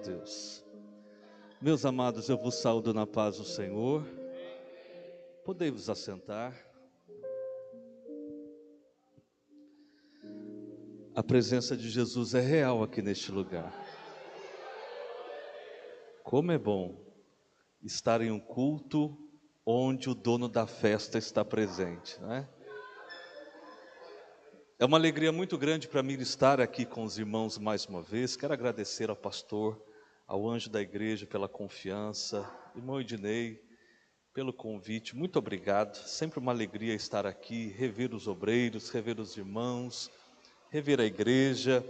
Deus. Meus amados, eu vos saúdo na paz do Senhor. Podei vos assentar. A presença de Jesus é real aqui neste lugar. Como é bom estar em um culto onde o dono da festa está presente, não é? É uma alegria muito grande para mim estar aqui com os irmãos mais uma vez. Quero agradecer ao pastor, ao anjo da igreja pela confiança, irmão Ednei, pelo convite. Muito obrigado. Sempre uma alegria estar aqui, rever os obreiros, rever os irmãos, rever a igreja.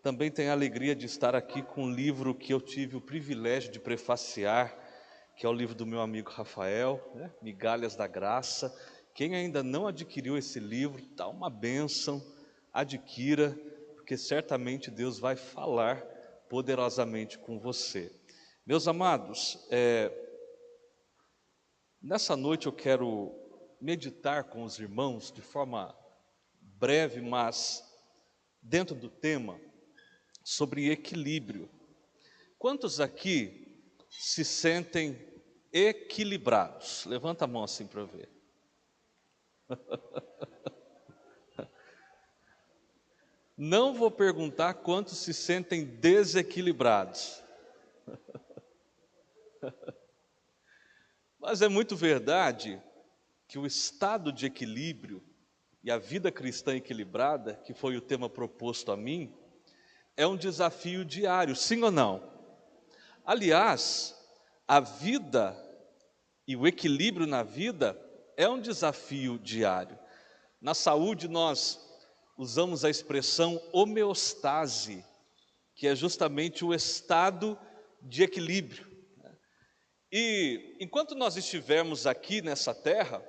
Também tenho a alegria de estar aqui com um livro que eu tive o privilégio de prefaciar, que é o livro do meu amigo Rafael, né? Migalhas da Graça. Quem ainda não adquiriu esse livro, está uma bênção, adquira, porque certamente Deus vai falar poderosamente com você. Meus amados, nessa noite eu quero meditar com os irmãos de forma breve, mas dentro do tema, sobre equilíbrio. Quantos aqui se sentem equilibrados? Levanta a mão assim para eu ver. Não vou perguntar quantos se sentem desequilibrados. Mas é muito verdade que o estado de equilíbrio e a vida cristã equilibrada, que foi o tema proposto a mim, é um desafio diário, sim ou não? Aliás, a vida e o equilíbrio na vida é um desafio diário. Na saúde nós usamos a expressão homeostase, que é justamente o estado de equilíbrio. E enquanto nós estivermos aqui nessa terra,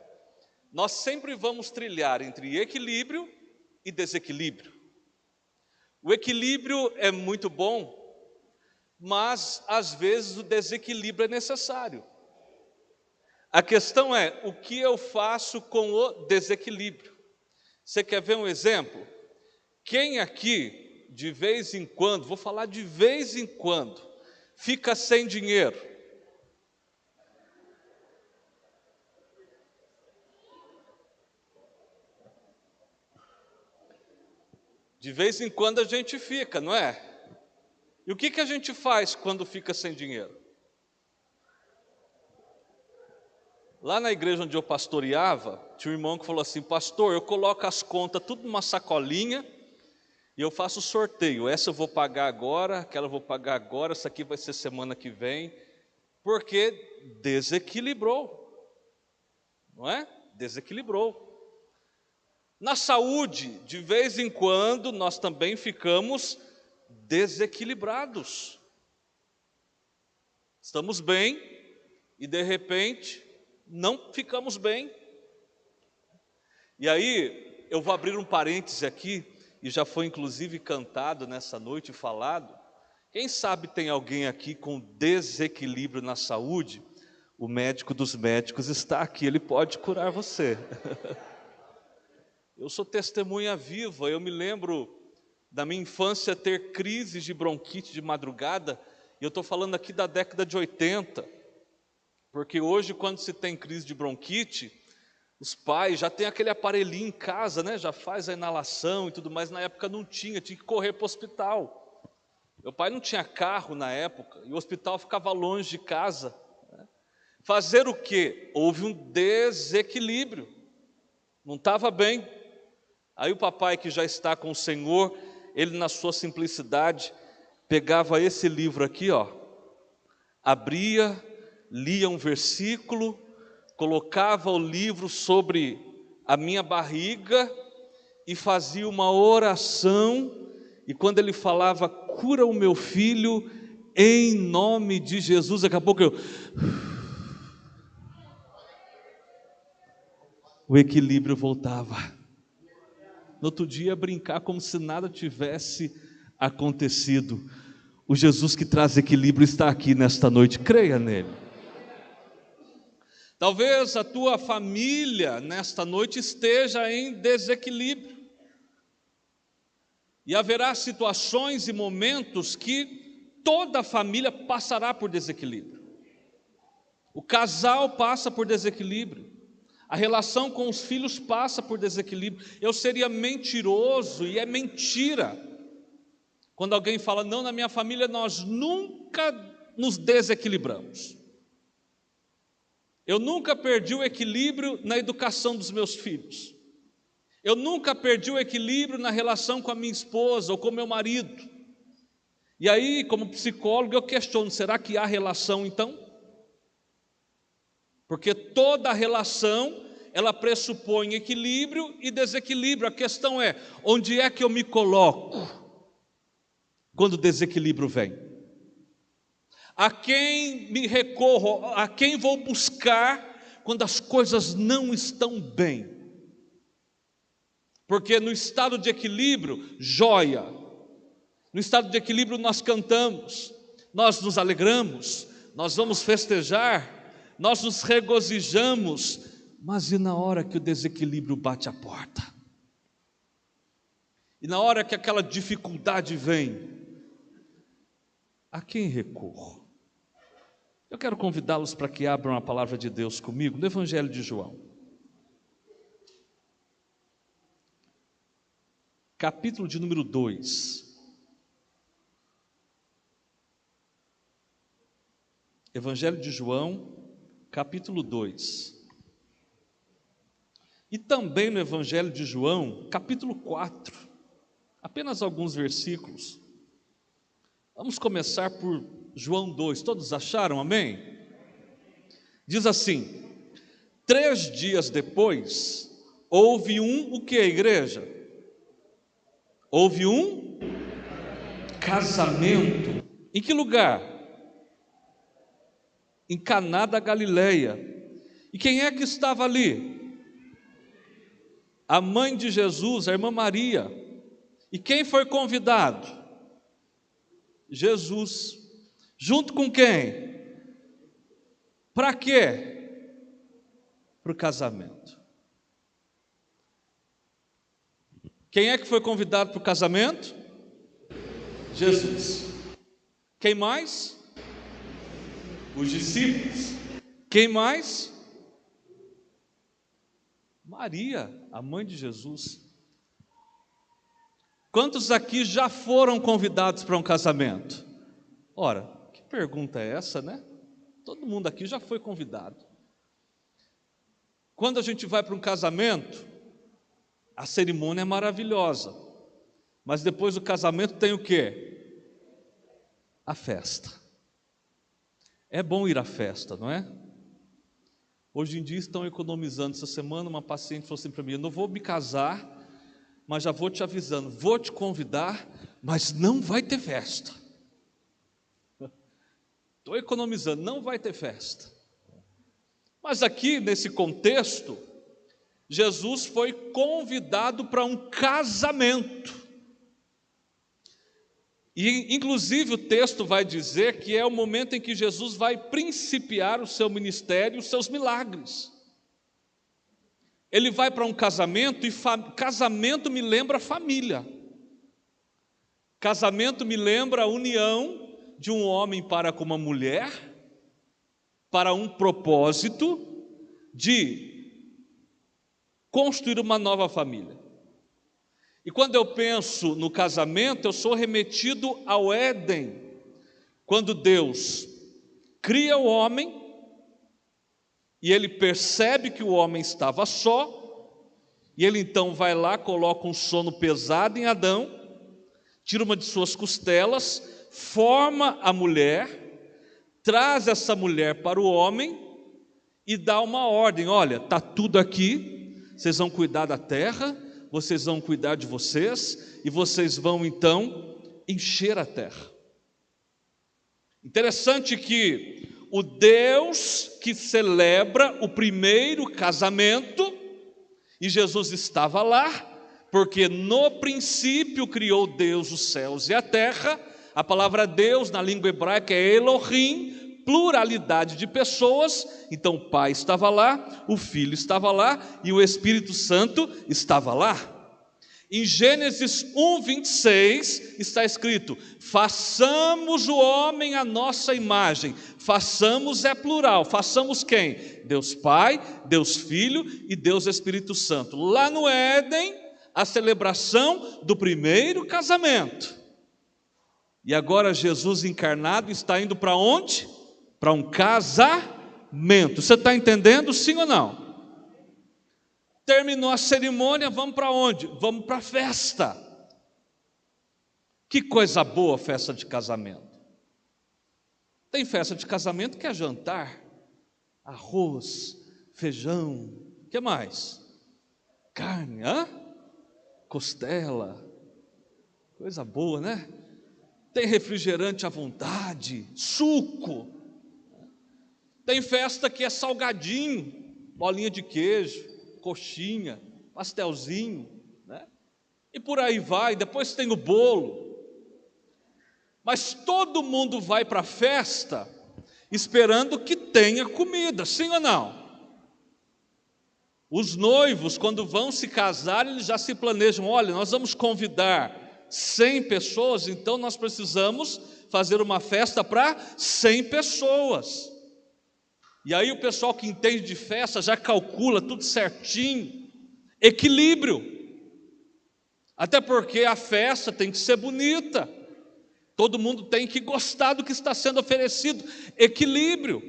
nós sempre vamos trilhar entre equilíbrio e desequilíbrio. O equilíbrio é muito bom, mas às vezes o desequilíbrio é necessário. A questão é, o que eu faço com o desequilíbrio? Você quer ver um exemplo? Quem aqui, de vez em quando, vou falar de vez em quando, fica sem dinheiro? De vez em quando a gente fica, não é? E o que a gente faz quando fica sem dinheiro? Lá na igreja onde eu pastoreava, tinha um irmão que falou assim: pastor, eu coloco as contas tudo numa sacolinha e eu faço sorteio. Essa eu vou pagar agora, aquela eu vou pagar agora, essa aqui vai ser semana que vem, porque desequilibrou, não é? Desequilibrou. Na saúde, de vez em quando, nós também ficamos desequilibrados. Estamos bem e de repente não ficamos bem. E aí, eu vou abrir um parêntese aqui, e já foi inclusive cantado nessa noite, falado. Quem sabe tem alguém aqui com desequilíbrio na saúde? O médico dos médicos está aqui, ele pode curar você. Eu sou testemunha viva, eu me lembro da minha infância ter crises de bronquite de madrugada, e eu estou falando aqui da década de 80, porque hoje quando se tem crise de bronquite, os pais já têm aquele aparelhinho em casa, né? Já faz a inalação e tudo mais. Na época não tinha que correr para o hospital. Meu pai não tinha carro na época, e o hospital ficava longe de casa. Fazer o quê? Houve um desequilíbrio, não estava bem. Aí o papai, que já está com o Senhor, ele na sua simplicidade, pegava esse livro aqui, ó, abria, lia um versículo, colocava o livro sobre a minha barriga e fazia uma oração, e quando ele falava, cura o meu filho, em nome de Jesus, daqui a pouco o equilíbrio voltava. No outro dia, brincar como se nada tivesse acontecido. O Jesus que traz equilíbrio está aqui nesta noite, creia nele. Talvez a tua família nesta noite esteja em desequilíbrio. E haverá situações e momentos que toda a família passará por desequilíbrio. O casal passa por desequilíbrio. A relação com os filhos passa por desequilíbrio. Eu seria mentiroso, e é mentira, quando alguém fala: não, na minha família nós nunca nos desequilibramos. Eu nunca perdi o equilíbrio na educação dos meus filhos. Eu nunca perdi o equilíbrio na relação com a minha esposa ou com meu marido. E aí, como psicólogo, eu questiono: será que há relação então? Porque toda relação, ela pressupõe equilíbrio e desequilíbrio. A questão é: onde é que eu me coloco quando o desequilíbrio vem? A quem me recorro? A quem vou buscar quando as coisas não estão bem? Porque no estado de equilíbrio, joia. No estado de equilíbrio nós cantamos, nós nos alegramos, nós vamos festejar, nós nos regozijamos. Mas e na hora que o desequilíbrio bate a porta? E na hora que aquela dificuldade vem, a quem recorro? Eu quero convidá-los para que abram a palavra de Deus comigo no Evangelho de João, capítulo de número 2. Evangelho de João, capítulo 2. E também no Evangelho de João, capítulo 4. Apenas alguns versículos. Vamos começar por João 2. Todos acharam? Amém? Diz assim: 3 dias depois, houve o que, igreja? Houve um casamento. Em que lugar? Em Caná da Galileia. E quem é que estava ali? A mãe de Jesus, a irmã Maria. E quem foi convidado? Jesus. Junto com quem? Para quê? Para o casamento. Quem é que foi convidado para o casamento? Jesus. Quem mais? Os discípulos. Quem mais? Maria, a mãe de Jesus. Quantos aqui já foram convidados para um casamento? Ora, que pergunta é essa, né? Todo mundo aqui já foi convidado. Quando a gente vai para um casamento, a cerimônia é maravilhosa, mas depois do casamento tem o quê? A festa. É bom ir à festa, não é? Hoje em dia estão economizando. Essa semana uma paciente falou assim para mim: eu não vou me casar, mas já vou te avisando, vou te convidar, mas não vai ter festa. Estou economizando, não vai ter festa. Mas aqui nesse contexto, Jesus foi convidado para um casamento. E inclusive o texto vai dizer que é o momento em que Jesus vai principiar o seu ministério, os seus milagres. Ele vai para um casamento, e casamento me lembra família. Casamento me lembra a união de um homem para com uma mulher, para um propósito de construir uma nova família. E quando eu penso no casamento, eu sou remetido ao Éden, quando Deus cria o homem, e ele percebe que o homem estava só, e ele então vai lá, coloca um sono pesado em Adão, tira uma de suas costelas, forma a mulher, traz essa mulher para o homem e dá uma ordem: olha, está tudo aqui, vocês vão cuidar da terra, vocês vão cuidar de vocês, e vocês vão então encher a terra. Interessante que o Deus que celebra o primeiro casamento, e Jesus estava lá, porque no princípio criou Deus os céus e a terra. A palavra Deus na língua hebraica é Elohim, pluralidade de pessoas. Então o Pai estava lá, o Filho estava lá e o Espírito Santo estava lá. Em Gênesis 1:26 está escrito: façamos o homem à nossa imagem. Façamos é plural, façamos quem? Deus Pai, Deus Filho e Deus Espírito Santo. Lá no Éden, a celebração do primeiro casamento. E agora Jesus encarnado está indo para onde? Para um casamento. Você está entendendo, sim ou não? Terminou a cerimônia, vamos para onde? Vamos para a festa. Que coisa boa festa de casamento. Tem festa de casamento que é jantar, arroz, feijão, o que mais? Carne, costela, coisa boa, né? Tem refrigerante à vontade, suco. Tem festa que é salgadinho, bolinha de queijo, coxinha, pastelzinho, né? E por aí vai. Depois tem o bolo. Mas todo mundo vai para a festa esperando que tenha comida, sim ou não? Os noivos, quando vão se casar, eles já se planejam: olha, nós vamos convidar 100 pessoas, então nós precisamos fazer uma festa para 100 pessoas. E aí o pessoal que entende de festa já calcula tudo certinho, equilíbrio. Até porque a festa tem que ser bonita, todo mundo tem que gostar do que está sendo oferecido, equilíbrio.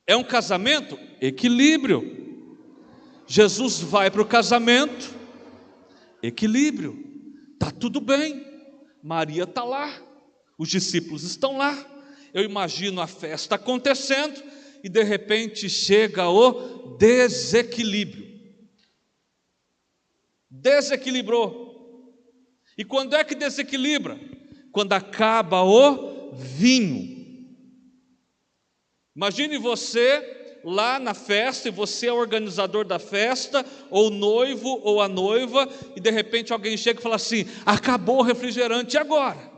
É um casamento? Equilíbrio. Jesus vai para o casamento, equilíbrio. Está tudo bem, Maria está lá, os discípulos estão lá. Eu imagino a festa acontecendo e de repente chega o desequilíbrio. Desequilibrou. E quando é que desequilibra? Quando acaba o vinho. Imagine você lá na festa, e você é o organizador da festa, ou o noivo ou a noiva, e de repente alguém chega e fala assim: acabou o refrigerante, e agora?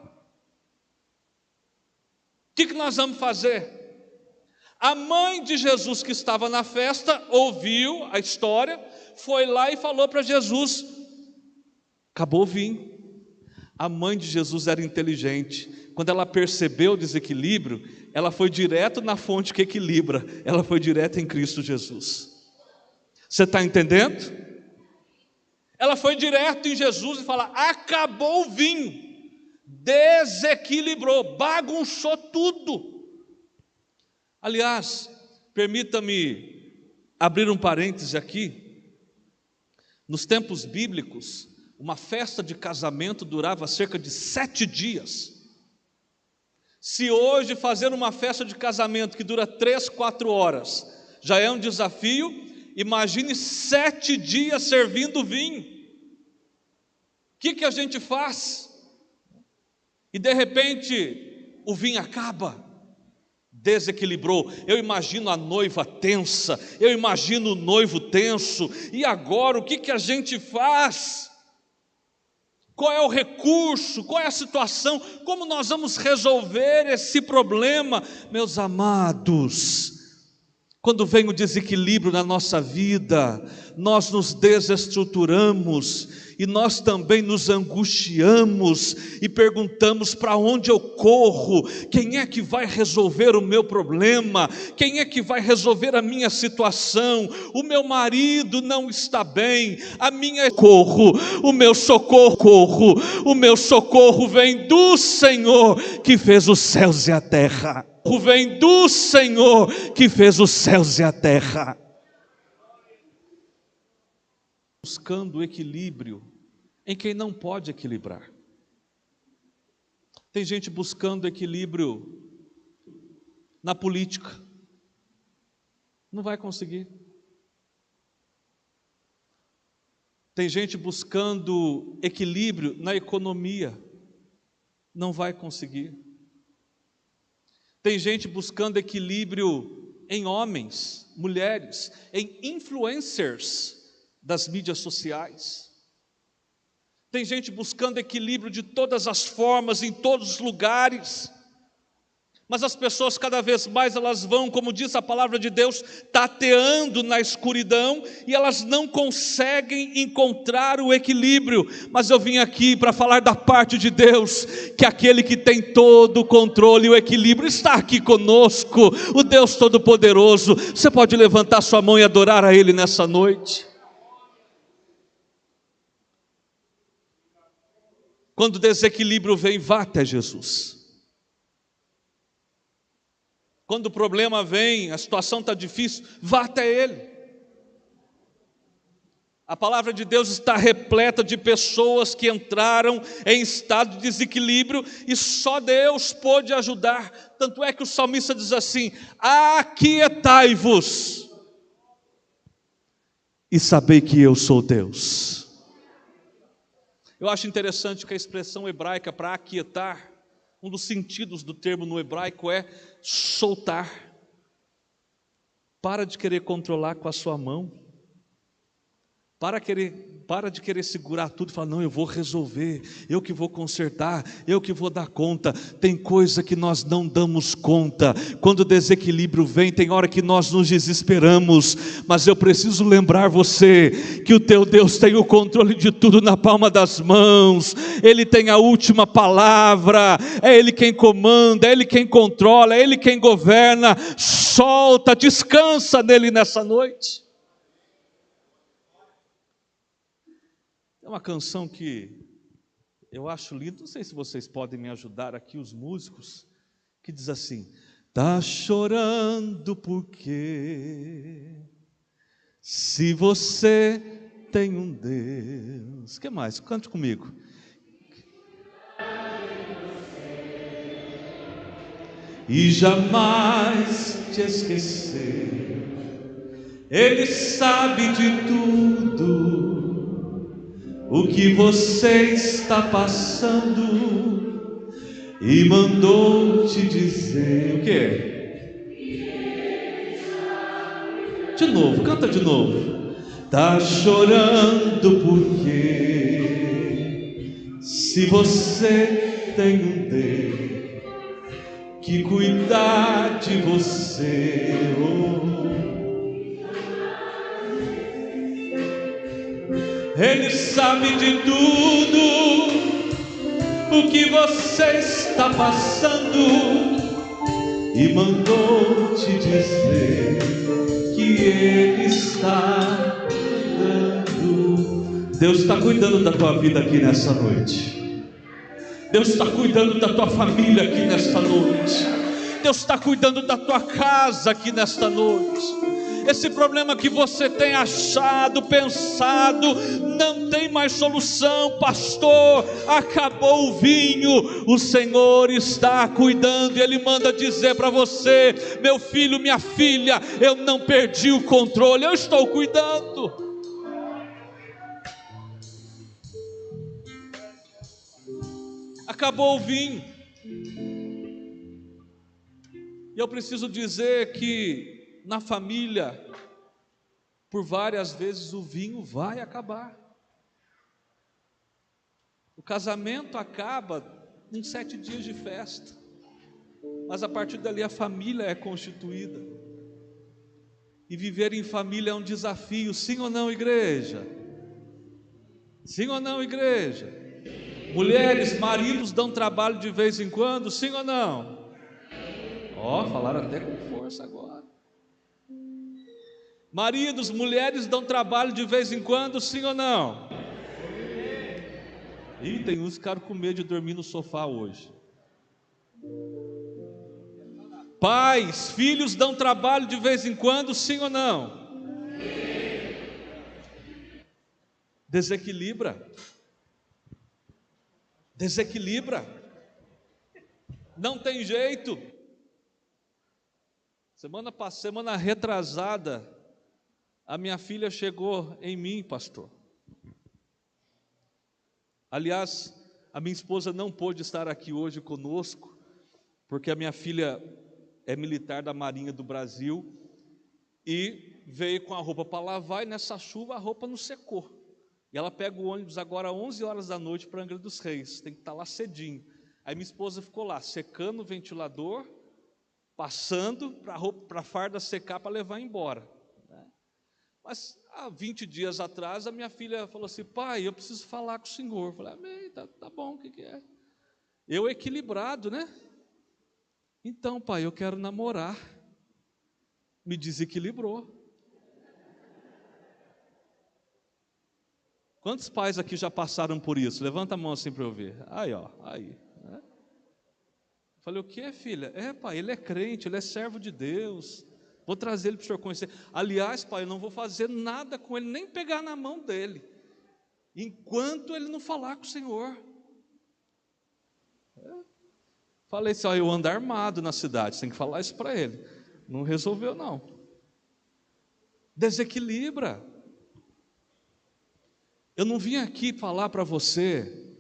O que nós vamos fazer? A mãe de Jesus que estava na festa ouviu a história, foi lá e falou para Jesus: acabou o vinho. A mãe de Jesus era inteligente. Quando ela percebeu o desequilíbrio, ela foi direto na fonte que equilibra. Ela foi direto em Cristo Jesus. Você está entendendo? Ela foi direto em Jesus e falou: acabou o vinho. Desequilibrou, bagunçou tudo. Aliás, permita-me abrir um parêntese aqui. Nos tempos bíblicos, uma festa de casamento durava cerca de 7 dias. Se hoje fazer uma festa de casamento que dura 3, 4 horas já é um desafio, imagine 7 dias servindo vinho. O que a gente faz? E de repente o vinho acaba, desequilibrou. Eu imagino a noiva tensa, eu imagino o noivo tenso. E agora o que a gente faz? Qual é o recurso? Qual é a situação? Como nós vamos resolver esse problema? Meus amados, quando vem o desequilíbrio na nossa vida, nós nos desestruturamos e nós também nos angustiamos e perguntamos: para onde eu corro? Quem é que vai resolver o meu problema? Quem é que vai resolver a minha situação? O meu marido não está bem, a minha o meu socorro vem do Senhor que fez os céus e a terra. Vem do Senhor que fez os céus e a terra. Buscando equilíbrio em quem não pode equilibrar. Tem gente buscando equilíbrio na política, não vai conseguir. Tem gente buscando equilíbrio na economia, não vai conseguir. Tem gente buscando equilíbrio em homens, mulheres, em influencers das mídias sociais. Tem gente buscando equilíbrio de todas as formas, em todos os lugares, Mas as pessoas cada vez mais elas vão, como diz a palavra de Deus, tateando na escuridão e elas não conseguem encontrar o equilíbrio. Mas eu vim aqui para falar da parte de Deus, que aquele que tem todo o controle e o equilíbrio está aqui conosco, o Deus Todo-Poderoso. Você pode levantar sua mão e adorar a Ele nessa noite. Quando o desequilíbrio vem, vá até Jesus. Quando o problema vem, a situação está difícil, vá até Ele. A palavra de Deus está repleta de pessoas que entraram em estado de desequilíbrio e só Deus pôde ajudar. Tanto é que o salmista diz assim: aquietai-vos e sabei que eu sou Deus. Eu acho interessante que a expressão hebraica para aquietar, um dos sentidos do termo no hebraico é soltar. Para de querer controlar com a sua mão. Para de querer segurar tudo e falar, não, eu vou resolver, eu que vou consertar, eu que vou dar conta. Tem coisa que nós não damos conta. Quando o desequilíbrio vem, tem hora que nós nos desesperamos, mas eu preciso lembrar você que o teu Deus tem o controle de tudo na palma das mãos. Ele tem a última palavra, é Ele quem comanda, é Ele quem controla, é Ele quem governa. Solta, descansa nele nessa noite. É uma canção que eu acho linda, não sei se vocês podem me ajudar aqui, os músicos, que diz assim: tá chorando porque se você tem um Deus. O que mais? Cante comigo. E jamais te esquecer, Ele sabe de tudo o que você está passando e mandou te dizer o quê? De novo, canta de novo. Tá chorando porque se você tem um Deus que cuidar de você, Ele sabe de tudo o que você está passando e mandou te dizer que Ele está cuidando. Deus está cuidando da tua vida aqui nessa noite. Deus está cuidando da tua família aqui nesta noite. Deus está cuidando da tua casa aqui nesta noite. Esse problema que você tem achado, pensado, não tem mais solução, pastor, acabou o vinho. O Senhor está cuidando e Ele manda dizer para você: meu filho, minha filha, eu não perdi o controle, eu estou cuidando. Acabou o vinho. E eu preciso dizer que na família, por várias vezes o vinho vai acabar. O casamento acaba em 7 dias de festa, mas a partir dali a família é constituída. E viver em família é um desafio, sim ou não, igreja? Sim ou não, igreja? Mulheres, maridos dão trabalho de vez em quando, sim ou não? Falaram até com força agora. Maridos, mulheres dão trabalho de vez em quando, sim ou não? Ih, tem uns que ficaram com medo de dormir no sofá hoje. Pais, filhos dão trabalho de vez em quando, sim ou não? Desequilibra. Não tem jeito. Semana retrasada, a minha filha chegou em mim, pastor. Aliás, a minha esposa não pôde estar aqui hoje conosco, porque a minha filha é militar da Marinha do Brasil e veio com a roupa para lavar, e nessa chuva a roupa não secou. E ela pega o ônibus agora às 11 horas da noite para Angra dos Reis, tem que estar lá cedinho. Aí minha esposa ficou lá, secando o ventilador passando para a farda secar para levar embora. Mas há 20 dias atrás, a minha filha falou assim: pai, eu preciso falar com o senhor. Eu falei: amém, tá bom, o que é? Eu equilibrado, né? Então, pai, eu quero namorar. Me desequilibrou. Quantos pais aqui já passaram por isso? Levanta a mão assim para eu ver. Aí, ó, aí. Né? Falei: o que, filha? Pai, ele é crente, ele é servo de Deus. Vou trazer ele para o senhor conhecer. Aliás, pai, eu não vou fazer nada com ele, nem pegar na mão dele, enquanto ele não falar com o senhor. Falei assim: ó, eu ando armado na cidade, você tem que falar isso para ele. Não resolveu, não. Desequilibra. Eu não vim aqui falar para você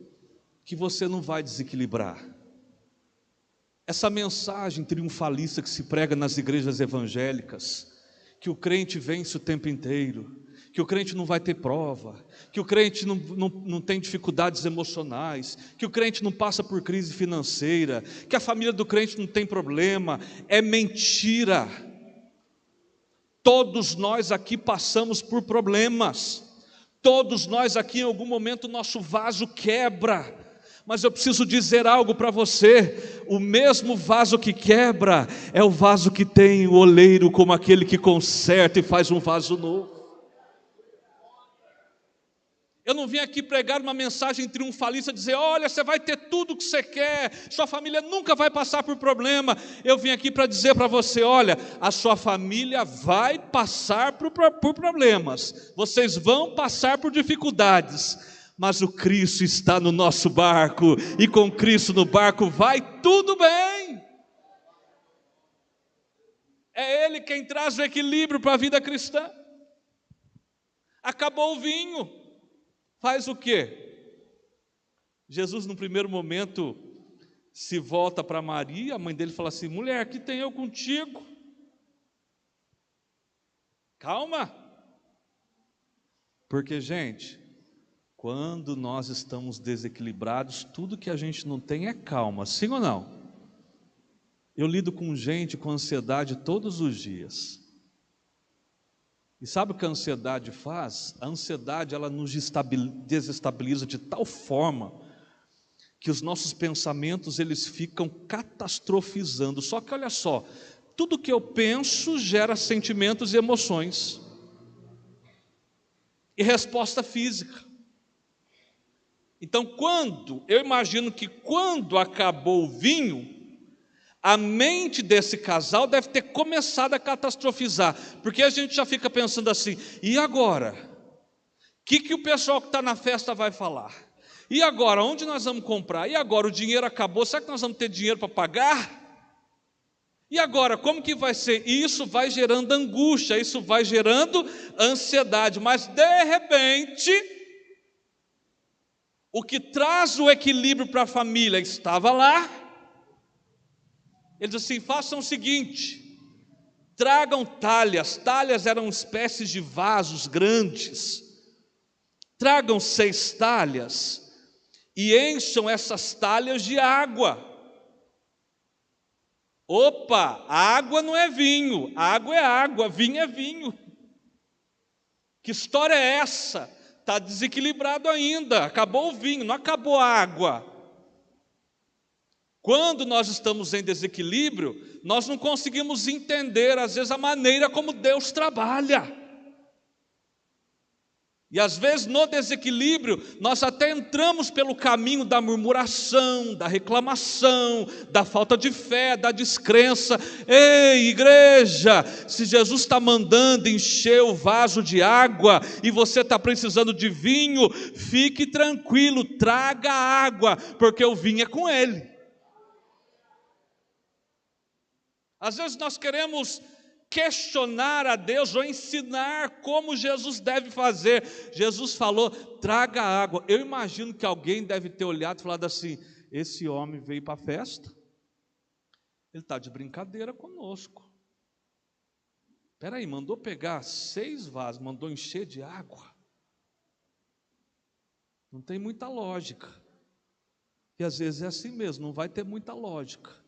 que você não vai desequilibrar. Essa mensagem triunfalista que se prega nas igrejas evangélicas, que o crente vence o tempo inteiro, que o crente não vai ter prova, que o crente não tem dificuldades emocionais, que o crente não passa por crise financeira, que a família do crente não tem problema, é mentira. Todos nós aqui passamos por problemas, todos nós aqui em algum momento o nosso vaso quebra. Mas eu preciso dizer algo para você: o mesmo vaso que quebra é o vaso que tem o oleiro como aquele que conserta e faz um vaso novo. Eu não vim aqui pregar uma mensagem triunfalista, dizer: olha, você vai ter tudo o que você quer, sua família nunca vai passar por problema. Eu vim aqui para dizer para você: olha, a sua família vai passar por problemas, vocês vão passar por dificuldades, mas o Cristo está no nosso barco, e com Cristo no barco vai tudo bem. É Ele quem traz o equilíbrio para a vida cristã. Acabou o vinho, faz o quê? Jesus, no primeiro momento, se volta para Maria, a mãe dele fala assim: mulher, que tem eu contigo? Calma. Porque, gente, quando nós estamos desequilibrados, tudo que a gente não tem é calma, sim ou não? Eu lido com gente com ansiedade todos os dias. E sabe o que a ansiedade faz? A ansiedade, ela nos desestabiliza de tal forma que os nossos pensamentos, eles ficam catastrofizando. Só que olha só, tudo que eu penso gera sentimentos e emoções e resposta física. Então, eu imagino que quando acabou o vinho, a mente desse casal deve ter começado a catastrofizar, porque a gente já fica pensando assim: e agora? O que o pessoal que está na festa vai falar? E agora, onde nós vamos comprar? E agora, o dinheiro acabou, será que nós vamos ter dinheiro para pagar? E agora, como que vai ser? E isso vai gerando angústia, isso vai gerando ansiedade, mas de repente, o que traz o equilíbrio para a família estava lá. Ele diz assim: façam o seguinte, tragam talhas. Talhas eram espécies de vasos grandes. Tragam 6 talhas e encham essas talhas de água. Opa, água não é vinho, água é água, vinho é vinho. Que história é essa? Está desequilibrado ainda, acabou o vinho, não acabou a água. Quando nós estamos em desequilíbrio, nós não conseguimos entender, às vezes, a maneira como Deus trabalha. E às vezes no desequilíbrio, nós até entramos pelo caminho da murmuração, da reclamação, da falta de fé, da descrença. Ei, igreja, se Jesus está mandando encher o vaso de água e você está precisando de vinho, fique tranquilo, traga água, porque o vinho é com Ele. Às vezes nós queremos questionar a Deus ou ensinar como Jesus deve fazer. Jesus falou: traga água. Eu imagino que alguém deve ter olhado e falado assim: esse homem veio para a festa, ele está de brincadeira conosco. Espera aí, mandou pegar 6 vasos, mandou encher de água. Não tem muita lógica. E às vezes é assim mesmo, não vai ter muita lógica.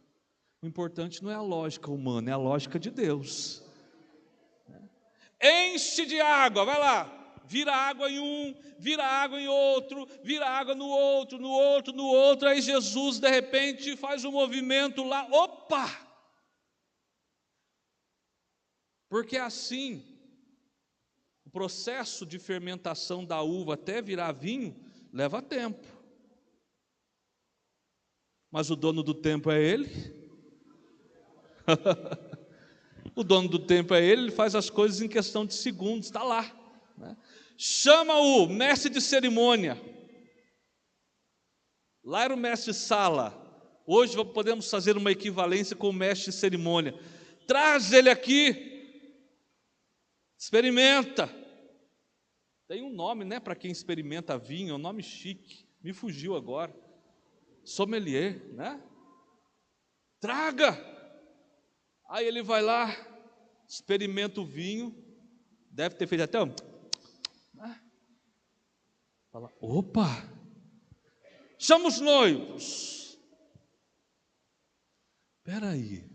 O importante não é a lógica humana, é a lógica de Deus. Enche de água, vai lá, vira água em um, vira água em outro, vira água no outro, no outro, no outro. Aí Jesus de repente faz um movimento lá, opa! Porque assim, o processo de fermentação da uva até virar vinho leva tempo. Mas o dono do tempo é Ele. O dono do tempo é Ele faz as coisas em questão de segundos, está lá, né? Chama o mestre de cerimônia. Lá era o mestre de sala. Hoje podemos fazer uma equivalência com o mestre de cerimônia. Traz ele aqui. Experimenta. Tem um nome, né, para quem experimenta vinho, é um nome chique. Me fugiu agora. Sommelier, né? Traga. Aí ele vai lá, experimenta o vinho, deve ter feito até um... Fala, opa, chama os noivos. Espera aí,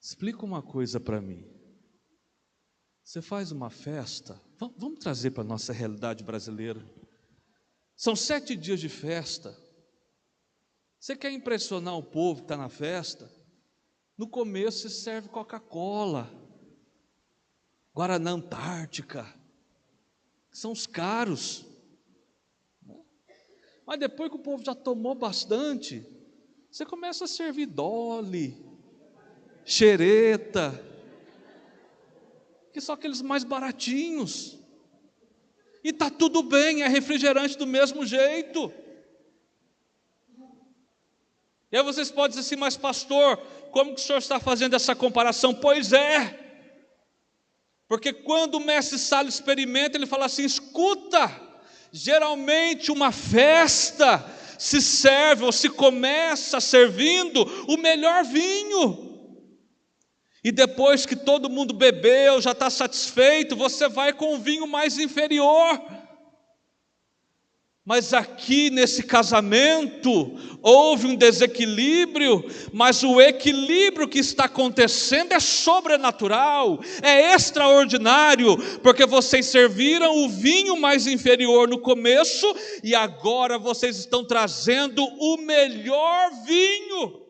explica uma coisa para mim. Você faz uma festa, vamos trazer para a nossa realidade brasileira. São 7 dias de festa. Você quer impressionar o povo que está na festa? No começo você serve Coca-Cola, Guaraná Antártica, que são os caros. Mas depois que o povo já tomou bastante, você começa a servir Dolly, xereta, que são aqueles mais baratinhos. E está tudo bem, é refrigerante do mesmo jeito. E aí vocês podem dizer assim, mas pastor, como que o senhor está fazendo essa comparação? Pois é, porque quando o mestre Sala experimenta, ele fala assim, escuta, geralmente uma festa se serve ou se começa servindo o melhor vinho, e depois que todo mundo bebeu, já está satisfeito, você vai com o vinho mais inferior. Mas aqui nesse casamento houve um desequilíbrio, mas o equilíbrio que está acontecendo é sobrenatural, é extraordinário, porque vocês serviram o vinho mais inferior no começo e agora vocês estão trazendo o melhor vinho.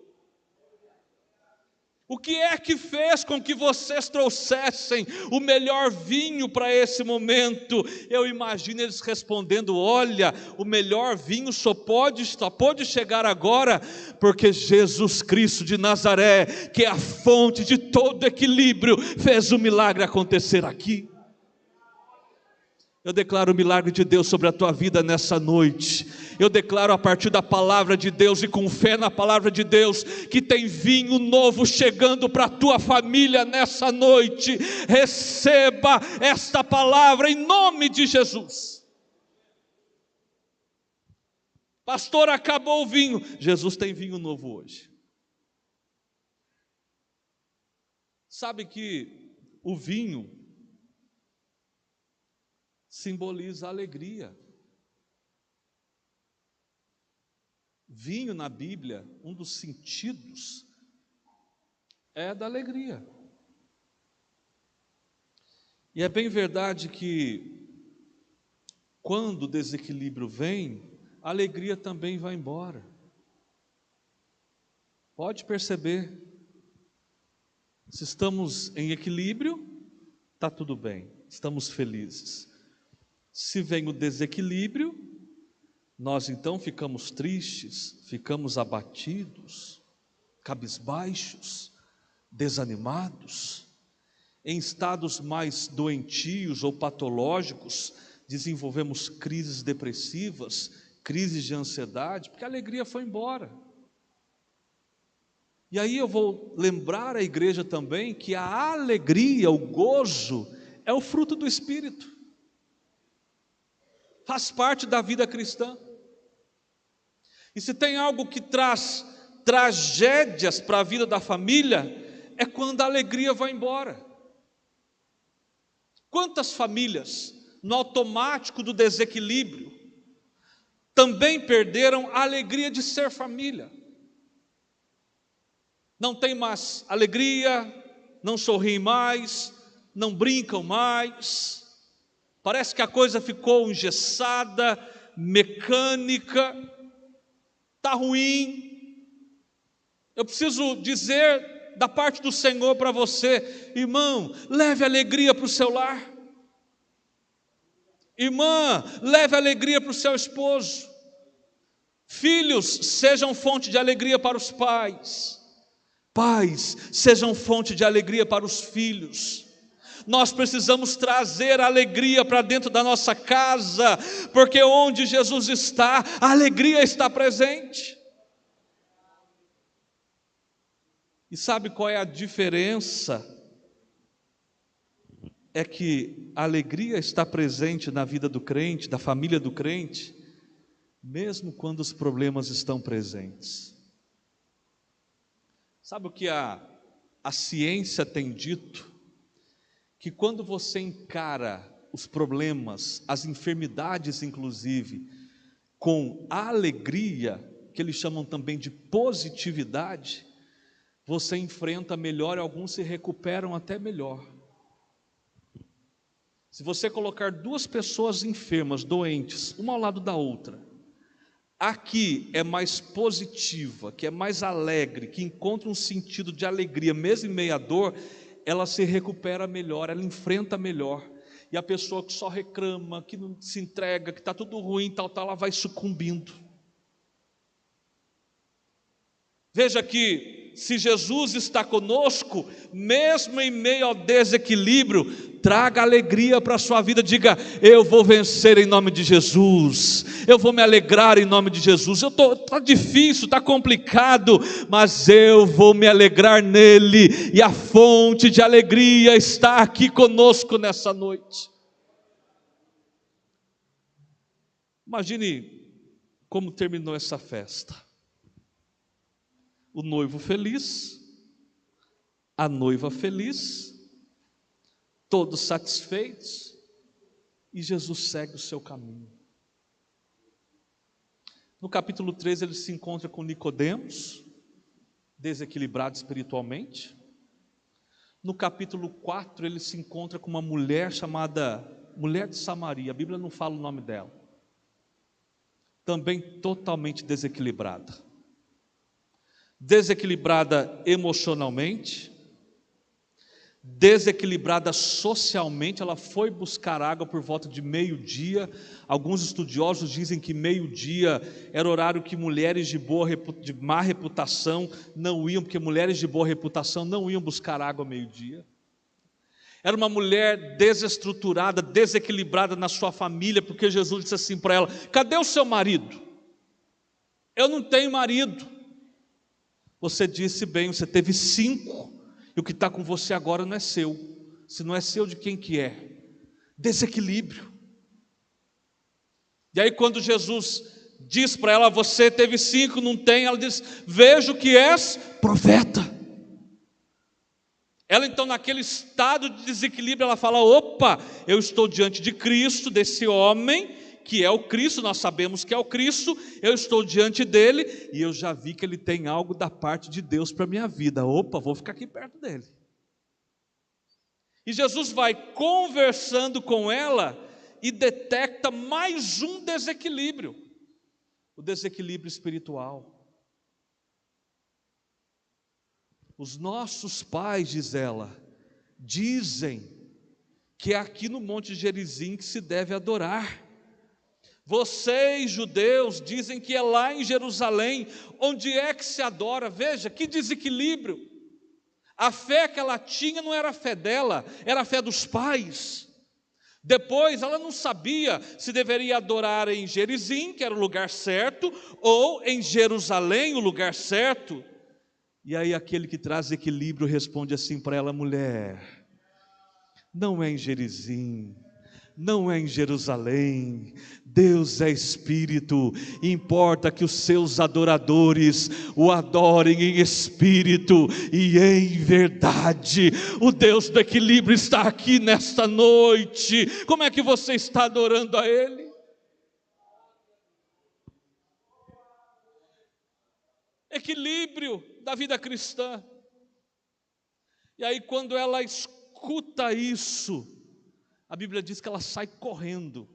O que é que fez com que vocês trouxessem o melhor vinho para esse momento? Eu imagino eles respondendo, olha, o melhor vinho só pode chegar agora, porque Jesus Cristo de Nazaré, que é a fonte de todo equilíbrio, fez o milagre acontecer aqui. Eu declaro o milagre de Deus sobre a tua vida nessa noite. Eu declaro a partir da palavra de Deus e com fé na palavra de Deus, que tem vinho novo chegando para a tua família nessa noite. Receba esta palavra em nome de Jesus. Pastor, acabou o vinho. Jesus tem vinho novo hoje. Sabe que o vinho simboliza a alegria. Vinho na Bíblia, um dos sentidos é da alegria. E é bem verdade que quando o desequilíbrio vem, a alegria também vai embora. Pode perceber, se estamos em equilíbrio, está tudo bem, estamos felizes. Se vem o desequilíbrio, nós então ficamos tristes, ficamos abatidos, cabisbaixos, desanimados, em estados mais doentios ou patológicos, desenvolvemos crises depressivas, crises de ansiedade, porque a alegria foi embora. E aí eu vou lembrar a igreja também que a alegria, o gozo, é o fruto do Espírito. Faz parte da vida cristã. E se tem algo que traz tragédias para a vida da família, é quando a alegria vai embora. Quantas famílias, no automático do desequilíbrio, também perderam a alegria de ser família? não tem mais alegria, não sorriem mais, não brincam mais. Parece que a coisa ficou engessada, mecânica, está ruim. Eu preciso dizer da parte do Senhor para você, irmão, leve alegria para o seu lar. Irmã, leve alegria para o seu esposo. Filhos, sejam fonte de alegria para os pais. Pais, sejam fonte de alegria para os filhos. Nós precisamos trazer alegria para dentro da nossa casa, porque onde Jesus está, a alegria está presente. E sabe qual é a diferença? É que a alegria está presente na vida do crente, da família do crente, mesmo quando os problemas estão presentes. Sabe o que a ciência tem dito? Que quando você encara os problemas, as enfermidades inclusive, com alegria, que eles chamam também de positividade, você enfrenta melhor e alguns se recuperam até melhor. Se você colocar duas pessoas enfermas, doentes, uma ao lado da outra, a que é mais positiva, que é mais alegre, que encontra um sentido de alegria, mesmo em meio à dor, ela se recupera melhor, ela enfrenta melhor. E a pessoa que só reclama, que não se entrega, que está tudo ruim, tal, ela vai sucumbindo. Veja que se Jesus está conosco, mesmo em meio ao desequilíbrio, traga alegria para a sua vida. Diga: eu vou vencer em nome de Jesus, eu vou me alegrar em nome de Jesus. Está difícil, está complicado, mas eu vou me alegrar nele, e a fonte de alegria está aqui conosco nessa noite. Imagine como terminou essa festa. O noivo feliz, a noiva feliz, todos satisfeitos, e Jesus segue o seu caminho. No capítulo 3 ele se encontra com Nicodemos, desequilibrado espiritualmente. No capítulo 4 ele se encontra com uma mulher chamada Mulher de Samaria, a Bíblia não fala o nome dela, também totalmente desequilibrada. Desequilibrada emocionalmente, desequilibrada socialmente. Ela foi buscar água por volta de meio-dia. Alguns estudiosos dizem que meio-dia era horário que mulheres de má reputação não iam, porque mulheres de boa reputação não iam buscar água meio-dia. Era uma mulher desestruturada, desequilibrada na sua família, porque Jesus disse assim para ela: cadê o seu marido? Eu não tenho marido. Você disse bem, você teve 5, e o que está com você agora não é seu. Se não é seu, de quem que é? Desequilíbrio. E aí quando Jesus diz para ela: você teve 5, não tem, ela diz: vejo que és profeta. Ela então, naquele estado de desequilíbrio, ela fala: opa, eu estou diante de Cristo, desse homem que é o Cristo, nós sabemos que é o Cristo, eu estou diante dele, e eu já vi que ele tem algo da parte de Deus para a minha vida. Opa, vou ficar aqui perto dele. E Jesus vai conversando com ela, e detecta mais um desequilíbrio, o desequilíbrio espiritual. Os nossos pais, diz ela, dizem que é aqui no Monte Gerizim que se deve adorar. Vocês, judeus, dizem que é lá em Jerusalém onde é que se adora. Veja que desequilíbrio. A fé que ela tinha não era a fé dela, era a fé dos pais. Depois ela não sabia se deveria adorar em Gerizim, que era o lugar certo, ou em Jerusalém, o lugar certo. E aí aquele que traz equilíbrio responde assim para ela: mulher, não é em Gerizim, não é em Jerusalém, Deus é Espírito, e importa que os seus adoradores o adorem em espírito e em verdade. O Deus do equilíbrio está aqui nesta noite. Como é que você está adorando a Ele? equilíbrio da vida cristã. E aí, quando ela escuta isso, a Bíblia diz que ela sai correndo.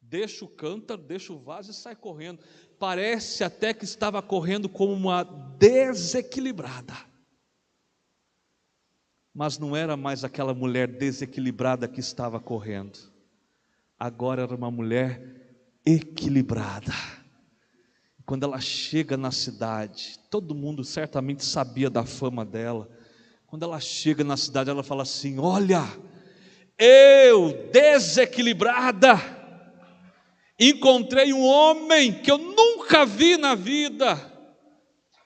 Deixa o cântaro, deixa o vaso e sai correndo. Parece até que estava correndo como uma desequilibrada. Mas não era mais aquela mulher desequilibrada que estava correndo. Agora era uma mulher equilibrada. Quando ela chega na cidade, todo mundo certamente sabia da fama dela. Quando ela chega na cidade, ela fala assim: olha, eu desequilibrada, encontrei um homem que eu nunca vi na vida,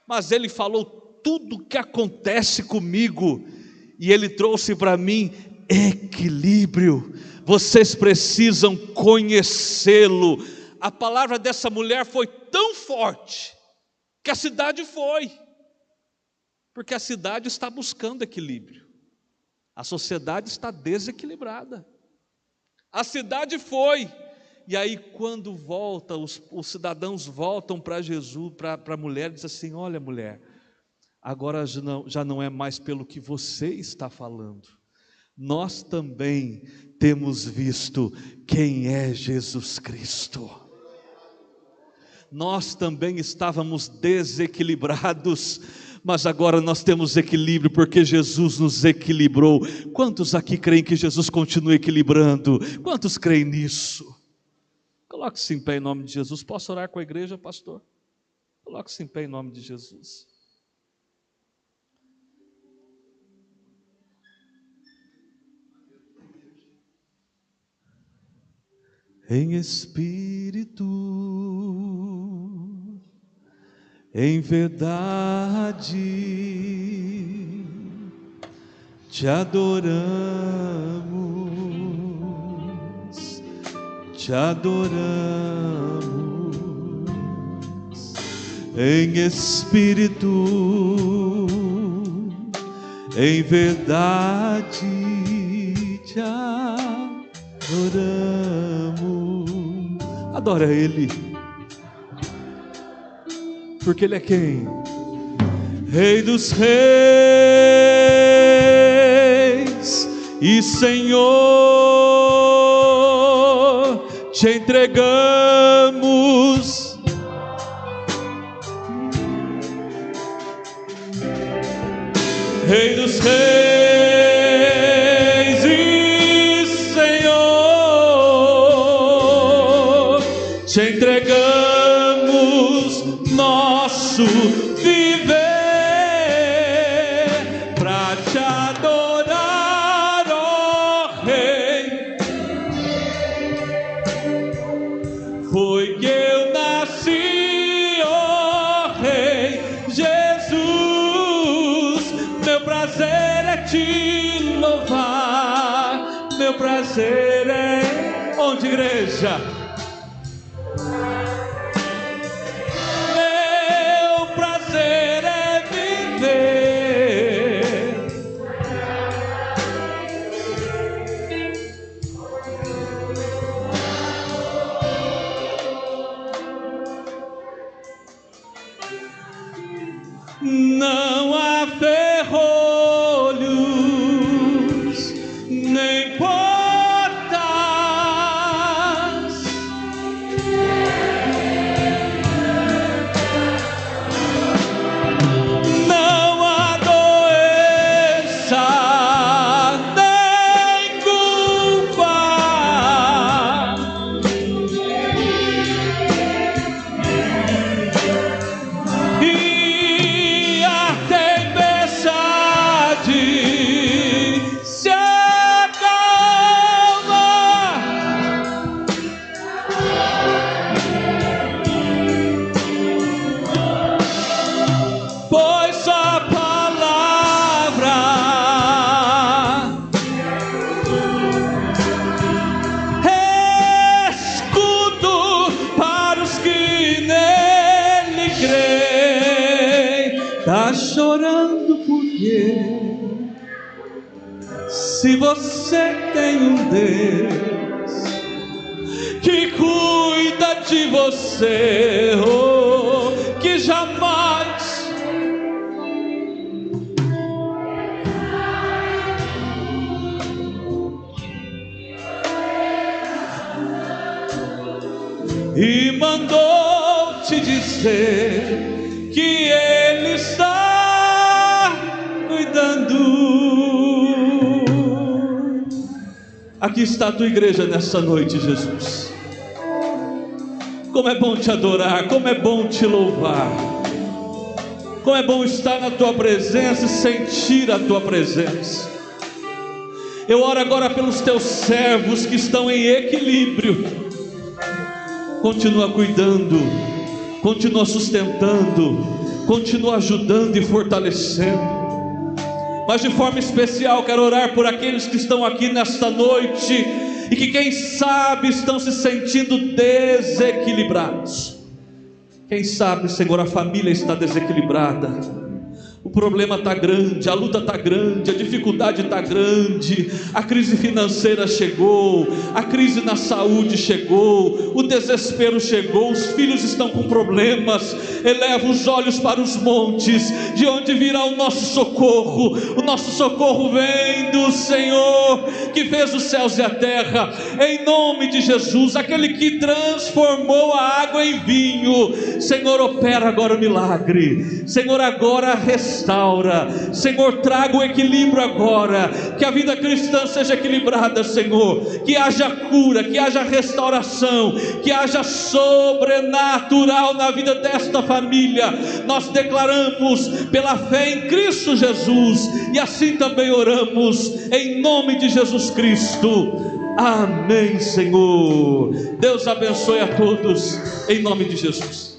mas ele falou tudo o que acontece comigo, e ele trouxe para mim equilíbrio. Vocês precisam conhecê-lo. A palavra dessa mulher foi tão forte que a cidade foi, porque a cidade está buscando equilíbrio, a sociedade está desequilibrada. A cidade foi, e aí quando volta, os cidadãos voltam para Jesus, para a mulher, e dizem assim: olha, mulher, agora já não é mais pelo que você está falando, nós também temos visto quem é Jesus Cristo. Nós também estávamos desequilibrados, mas agora nós temos equilíbrio, porque Jesus nos equilibrou. Quantos aqui creem que Jesus continua equilibrando? Quantos creem nisso? Coloque-se em pé em nome de Jesus. Posso orar com a igreja, pastor? Coloque-se em pé em nome de Jesus. Em espírito, em verdade, te adoramos, te adoramos. Em espírito, em verdade, te adoramos. Adora Ele, porque Ele é quem? Rei dos reis e Senhor, te entregamos. Rei dos reis e Senhor, te entregamos nosso viver para te adorar, ó Rei. Foi que eu nasci, ó Rei Jesus. Meu prazer é te louvar, meu prazer é onde, igreja? Não há ferrolhos, nem portas, não há doença, nem culpa, e a tempestade se acalma, pois sua palavra é escudo para os que nele creem. Tá chorando porque se você tem um Deus que cuida de você, oh, que jamais. E mandou te dizer que Ele está cuidando. Aqui está a tua igreja nessa noite, Jesus. Como é bom te adorar, como é bom te louvar, como é bom estar na tua presença e sentir a tua presença. Eu oro agora pelos teus servos que estão em equilíbrio. Continua cuidando, continua sustentando, continua ajudando e fortalecendo. Mas de forma especial quero orar por aqueles que estão aqui nesta noite e que, quem sabe, estão se sentindo desequilibrados. Quem sabe, Senhor, a família está desequilibrada. O problema está grande, a luta está grande, a dificuldade está grande, a crise financeira chegou, a crise na saúde chegou, o desespero chegou, os filhos estão com problemas. Eleva os olhos para os montes, de onde virá o nosso socorro? O nosso socorro vem do Senhor, que fez os céus e a terra. Em nome de Jesus, aquele que transformou a água em vinho. Senhor, opera agora o milagre. Senhor, agora restaura. Senhor, traga o equilíbrio agora, que a vida cristã seja equilibrada, Senhor, que haja cura, que haja restauração, que haja sobrenatural na vida desta família. Nós declaramos pela fé em Cristo Jesus, e assim também oramos em nome de Jesus Cristo. Amém, Senhor. Deus abençoe a todos em nome de Jesus.